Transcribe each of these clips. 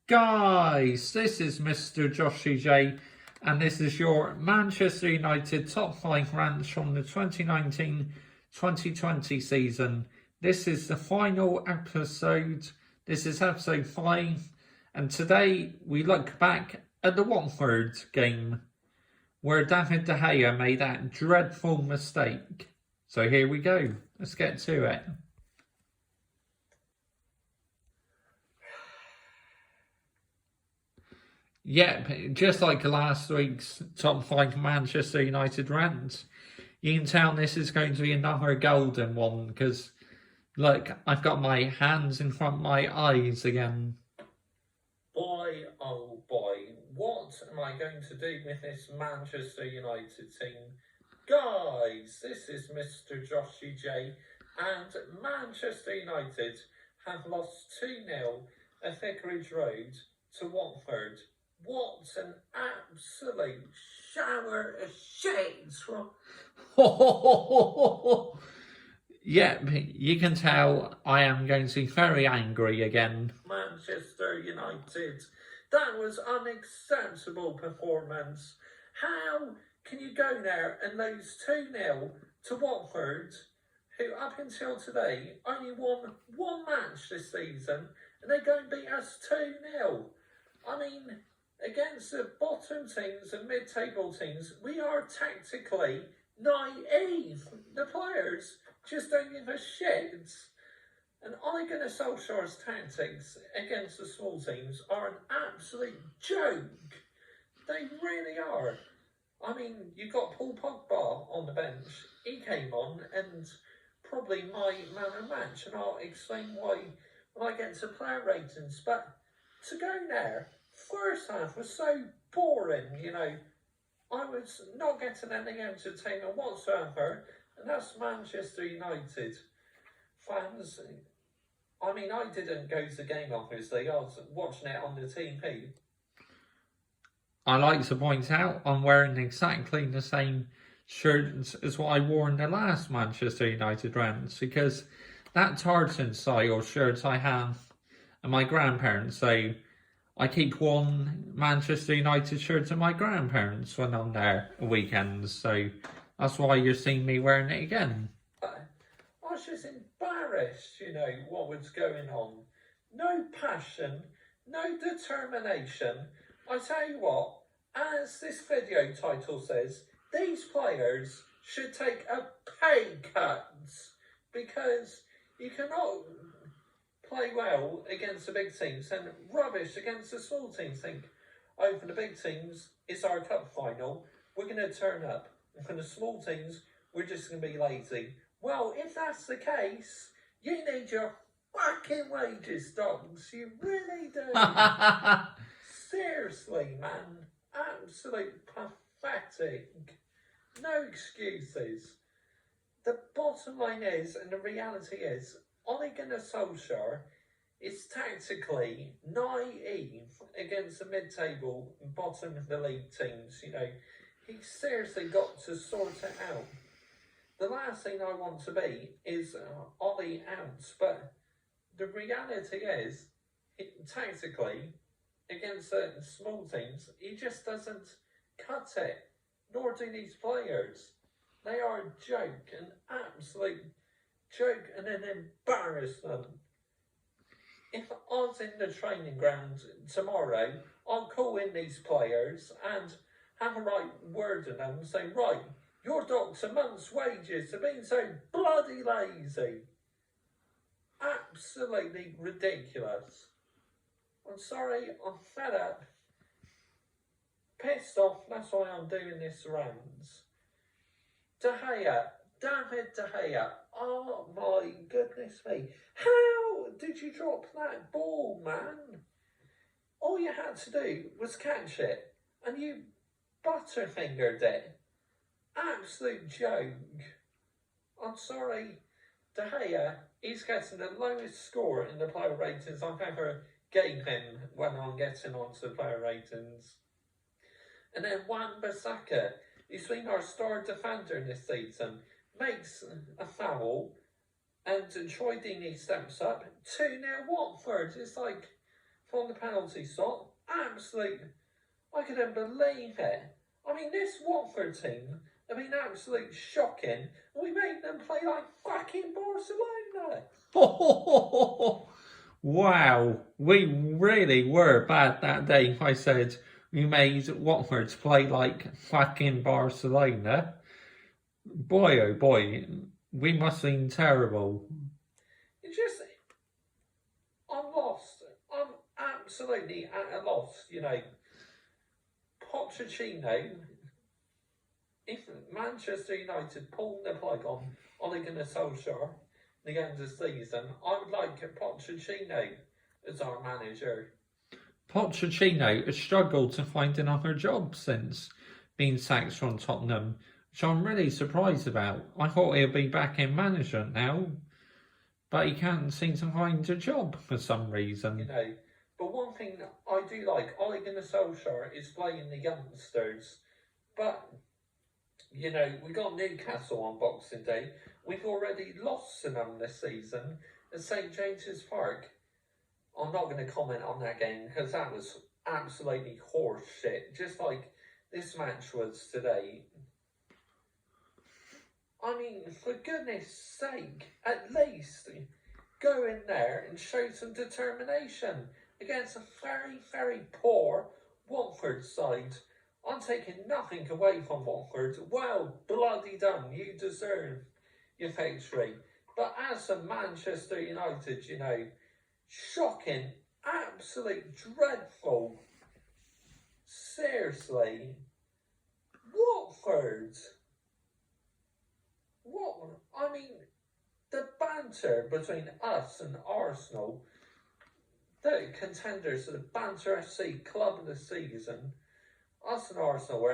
Guys, this is Mr. Joshy J, and this is your Manchester United top 5 rants from the 2019-2020 season. This is the final episode. This is episode 5, and today we look back at the Watford game, where David De Gea made that dreadful mistake. So here we go. Let's get to it. Yep, just like last week's top 5 Manchester United rant, you can tell this is going to be another golden one because, look, I've got my hands in front of my eyes again. Boy, oh boy, what am I going to do with this Manchester United team? Guys, this is Mr. Joshy J, and Manchester United have lost 2-0 at Vicarage Road to Watford. What an absolute shower of shit! Yep, you can tell I am going to be very angry again. Manchester United, that was unacceptable performance. How can you go there and lose 2-0 to Watford, who up until today only won one match this season, and they go and beat us 2-0? I mean, against the bottom teams and mid-table teams, we are tactically naive. The players just don't give a shit. And Ole Gunnar Solskjaer's tactics against the small teams are an absolute joke. They really are. I mean, you've got Paul Pogba on the bench. He came on and probably my man of the match, and I'll explain why when I get to player ratings. But to go there, first half was so boring, I was not getting any entertainment whatsoever, and that's Manchester United fans. I mean, I didn't go to the game, obviously. I was watching it on the TV. I like to point out I'm wearing exactly the same shirt as what I wore in the last Manchester United rants, because that tartan style shirt I have and my grandparents, so I keep one Manchester United shirt to my grandparents when I'm there weekends, so that's why you're seeing me wearing it again. I was just embarrassed, what was going on. No passion, no determination. I tell you what, as this video title says, these players should take a pay cut, because you cannot play well against the big teams and rubbish against the small teams. Think, for the big teams, it's our cup final, we're going to turn up. And for the small teams, we're just going to be lazy. Well, if that's the case, you need your fucking wages, dogs. You really do. Seriously, man. Absolute pathetic. No excuses. The bottom line is, and the reality is, Ole Gunnar Solskjaer is tactically naive against the mid-table and bottom of the league teams. He's seriously got to sort it out. The last thing I want to be is Ollie out, but the reality is, tactically, against certain small teams, he just doesn't cut it, nor do these players. They are a joke, an absolute joke and an embarrassment. If I was in the training ground tomorrow, I'll call in these players and have a right word in them and say, right, you're docked a month's wages for being so bloody lazy. Absolutely ridiculous. I'm sorry, I'm fed up. Pissed off, that's why I'm doing this rant. De Gea, David De Gea, oh my goodness me. How did you drop that ball, man? All you had to do was catch it, and you butterfingered it. Absolute joke. I'm sorry, De Gea, he's getting the lowest score in the player ratings I've ever gave him when I'm getting onto player ratings. And then Wan-Bissaka, he's been our star defender this season, makes a foul, and Troy Deeney steps up. 2-0 Watford. It's like, from the penalty spot. Absolute, I couldn't believe it. I mean, this Watford team have been absolute shocking. We made them play like fucking Barcelona. Wow, we really were bad that day. I said we made Watford play like fucking Barcelona. Boy, oh boy, we must have been terrible. It's just, I'm lost. I'm absolutely at a loss, you know. Pochettino, if Manchester United pulled the plug on Ole Gunnar Solskjaer at the end of the season, I would like Pochettino as our manager. Pochettino has struggled to find another job since being sacked from Tottenham, which I'm really surprised about. I thought he'll be back in management now, but he can't seem to find a job for some reason. You know, but one thing I do like, Ole Gunnar Solskjaer is playing the youngsters, but, you know, we got Newcastle on Boxing Day. We've already lost to them this season at St James's Park. I'm not going to comment on that game because that was absolutely horse shit, just like this match was today. I mean, for goodness sake, at least go in there and show some determination against a very, very poor Watford side. I'm taking nothing away from Watford. Well, bloody done, you deserve your victory. But as a Manchester United, you know, shocking, absolute dreadful. Seriously, Watford. What? I mean, the banter between us and Arsenal, the contenders of the Banter FC Club of the Season, us and Arsenal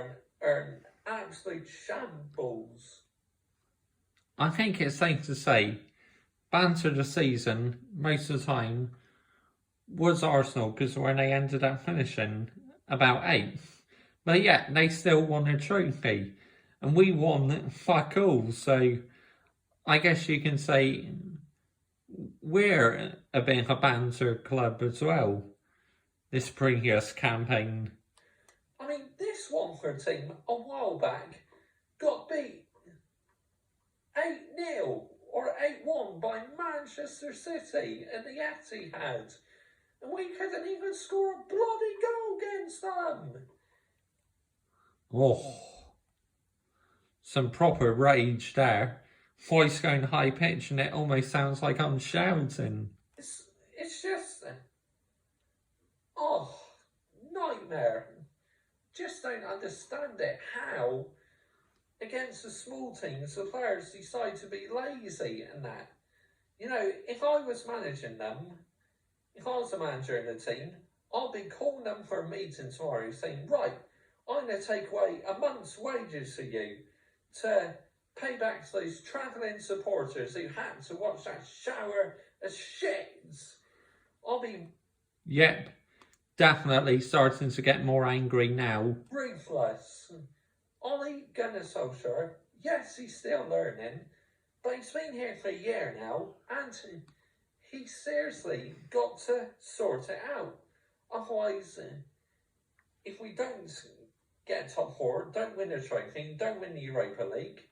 are an absolute shambles. I think it's safe to say, Banter of the Season, most of the time, was Arsenal because when they ended up finishing about 8th. But yeah, they still won a trophy. And we won fuck all, so I guess you can say we're a bit of a banter club as well, this previous campaign. I mean, this Watford team a while back got beat 8-0 or 8-1 by Manchester City at the Etihad. And we couldn't even score a bloody goal against them. Oh. Some proper rage there. Voice going high pitch and it almost sounds like I'm shouting. It's just... Oh, nightmare. Just don't understand it. How, against the small teams, the players decide to be lazy and that. You know, if I was managing them, if I was the manager in the team, I'd be calling them for a meeting tomorrow saying, right, I'm going to take away a month's wages for you to pay back to those travelling supporters who had to watch that shower of shits. I'll be... Yep, definitely starting to get more angry now. Ruthless. Ole Gunnar Solskjaer, yes, he's still learning, but he's been here for a year now, and he's seriously got to sort it out. Otherwise, if we don't get top 4, don't win a trophy, don't win the Europa League,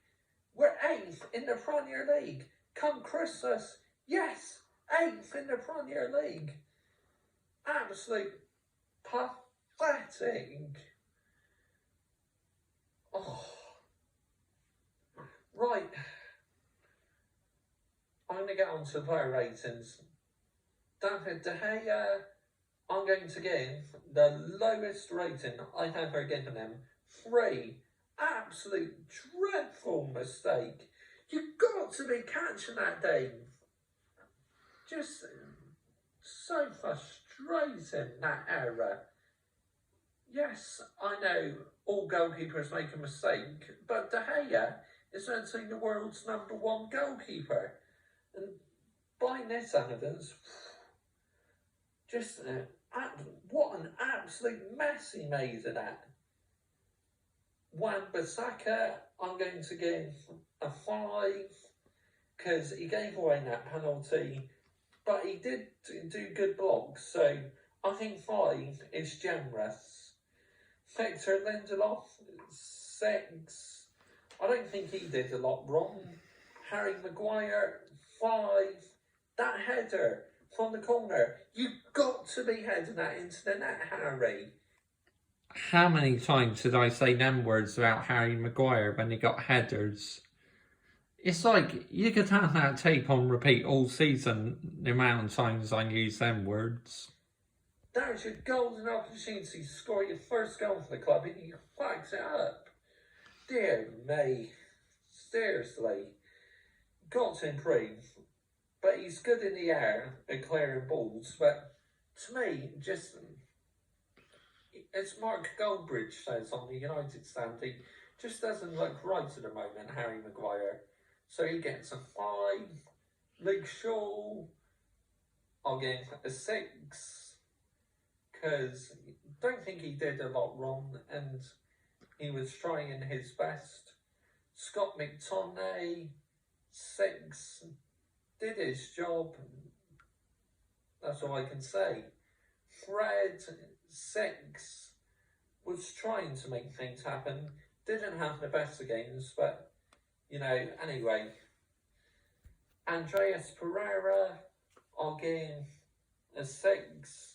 we're 8th in the Premier League. Come Christmas, yes, 8th in the Premier League. Absolute pathetic. Oh. Right. I'm going to get on to player ratings. David De Gea, I'm going to give the lowest rating I've ever given him. 3. Absolute dreadful mistake. You've got to be catching that, Dave. Just so frustrating, that error. Yes, I know all goalkeepers make a mistake, but De Gea is actually the world's #1 goalkeeper. And by this evidence, just what an absolute mess he made of that. Wan-Bissaka, I'm going to give a 5 because he gave away that penalty, but he did do good blocks, so I think 5 is generous. Victor Lindelof, 6. I don't think he did a lot wrong. Harry Maguire, 5. That header from the corner, you've got to be heading that into the net, Harry. How many times did I say them words about Harry Maguire when he got headers? It's like you could have that tape on repeat all season, the amount of times I use them words. There's your golden opportunity to score your first goal for the club and you fucked it up. Dear me. Seriously. Got to improve. But he's good in the air at clearing balls. But to me, just as Mark Goldbridge says on the United stand, he just doesn't look right at the moment, Harry Maguire. So he gets a 5. Luke Shaw, I'll give a 6. Because I don't think he did a lot wrong and he was trying his best. Scott McTominay, 6. Did his job. That's all I can say. Fred, 6. Was trying to make things happen. Didn't have the best of games, but, anyway. Andreas Pereira, I'll give a 6.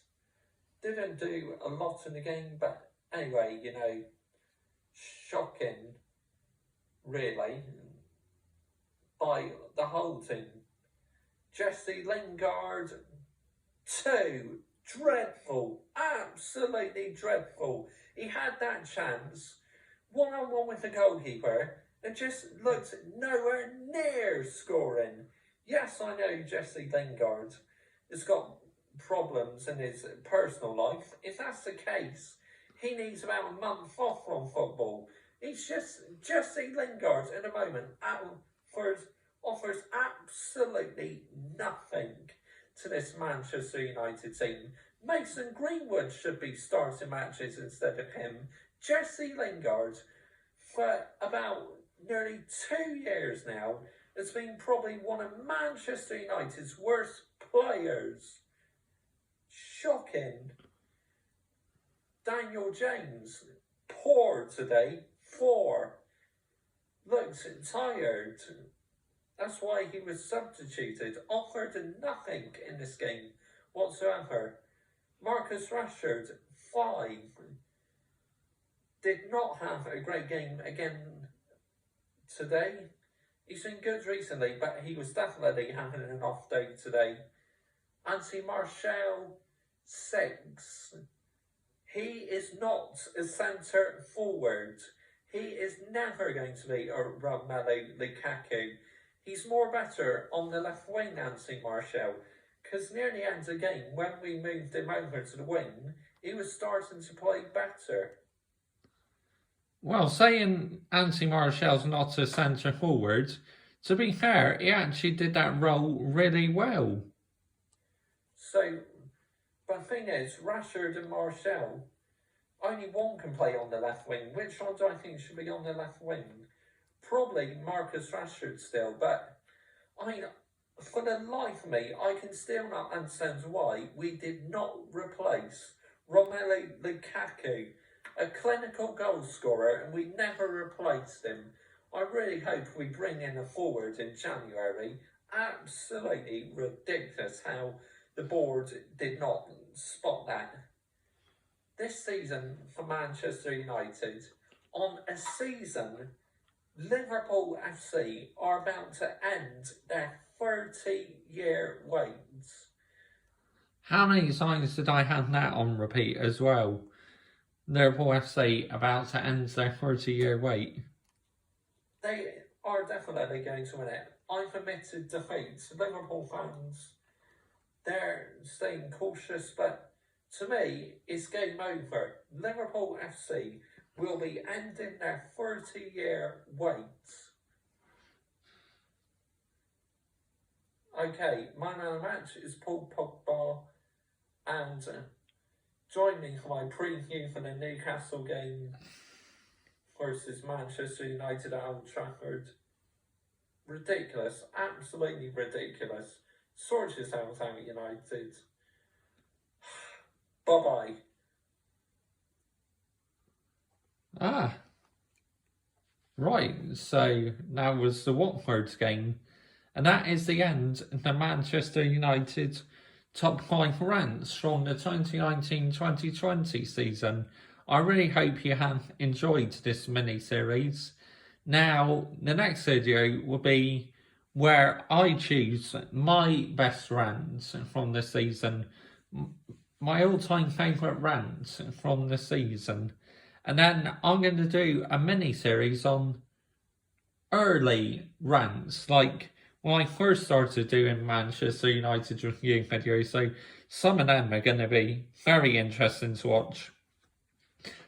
Didn't do a lot in the game, but anyway, shocking, really, by the whole team. Jesse Lingard, 2. Dreadful. Absolutely dreadful. He had that chance, one-on-one with the goalkeeper, and just looked nowhere near scoring. Yes, I know Jesse Lingard has got problems in his personal life. If that's the case, he needs about a month off from football. He's just Jesse Lingard at the moment offers absolutely nothing to this Manchester United team. Mason Greenwood should be starting matches instead of him. Jesse Lingard, for about nearly 2 years now, has been probably one of Manchester United's worst players. Shocking. Daniel James, poor today, 4. Looks tired. That's why he was substituted. Offered nothing in this game whatsoever. Marcus Rashford, 5. Did not have a great game again today. He's been good recently, but he was definitely having an off day today. Anthony Martial, 6. He is not a centre forward. He is never going to be a Romelu Lukaku. He's more better on the left wing, Anthony Martial, because near the end of the game, when we moved him over to the wing, he was starting to play better. Well, saying Anthony Martial's not a centre forward, to be fair, he actually did that role really well. So, but the thing is, Rashford and Martial, only one can play on the left wing. Which one do I think should be on the left wing? Probably Marcus Rashford still, but for the life of me, I can still not understand why we did not replace Romelu Lukaku, a clinical goal scorer, and we never replaced him. I really hope we bring in a forward in January. Absolutely ridiculous how the board did not spot that. This season for Manchester United, on a season, Liverpool FC are about to end their 30-year wait. How many times did I have that on repeat as well? Liverpool FC about to end their 30-year wait. They are definitely going to win it. I've admitted defeat. Liverpool fans, they're staying cautious, but to me, it's game over. Liverpool FC will be ending their 30-year wait. Okay, my man of the match is Paul Pogba, and join me for my preview for the Newcastle game versus Manchester United at Old Trafford. Ridiculous, absolutely ridiculous. Sort yourselves out, United. Bye-bye. Ah, right. So that was the Watford game. And that is the end of the Manchester United top 5 rants from the 2019-2020 season. I really hope you have enjoyed this mini-series. Now, the next video will be where I choose my best rants from the season, my all-time favourite rants from the season. And then I'm going to do a mini-series on early rants, like when I first started doing Manchester United review videos, so some of them are going to be very interesting to watch.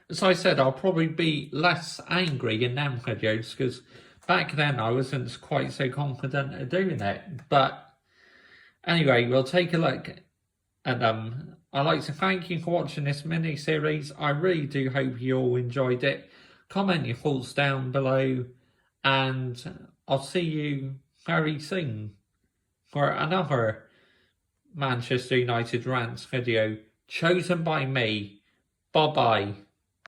As I said, I'll probably be less angry in them videos, because back then I wasn't quite so confident at doing it. But anyway, we'll take a look at them. I'd like to thank you for watching this mini-series. I really do hope you all enjoyed it. Comment your thoughts down below, and I'll see you very soon for another Manchester United rants video chosen by me. Bye bye.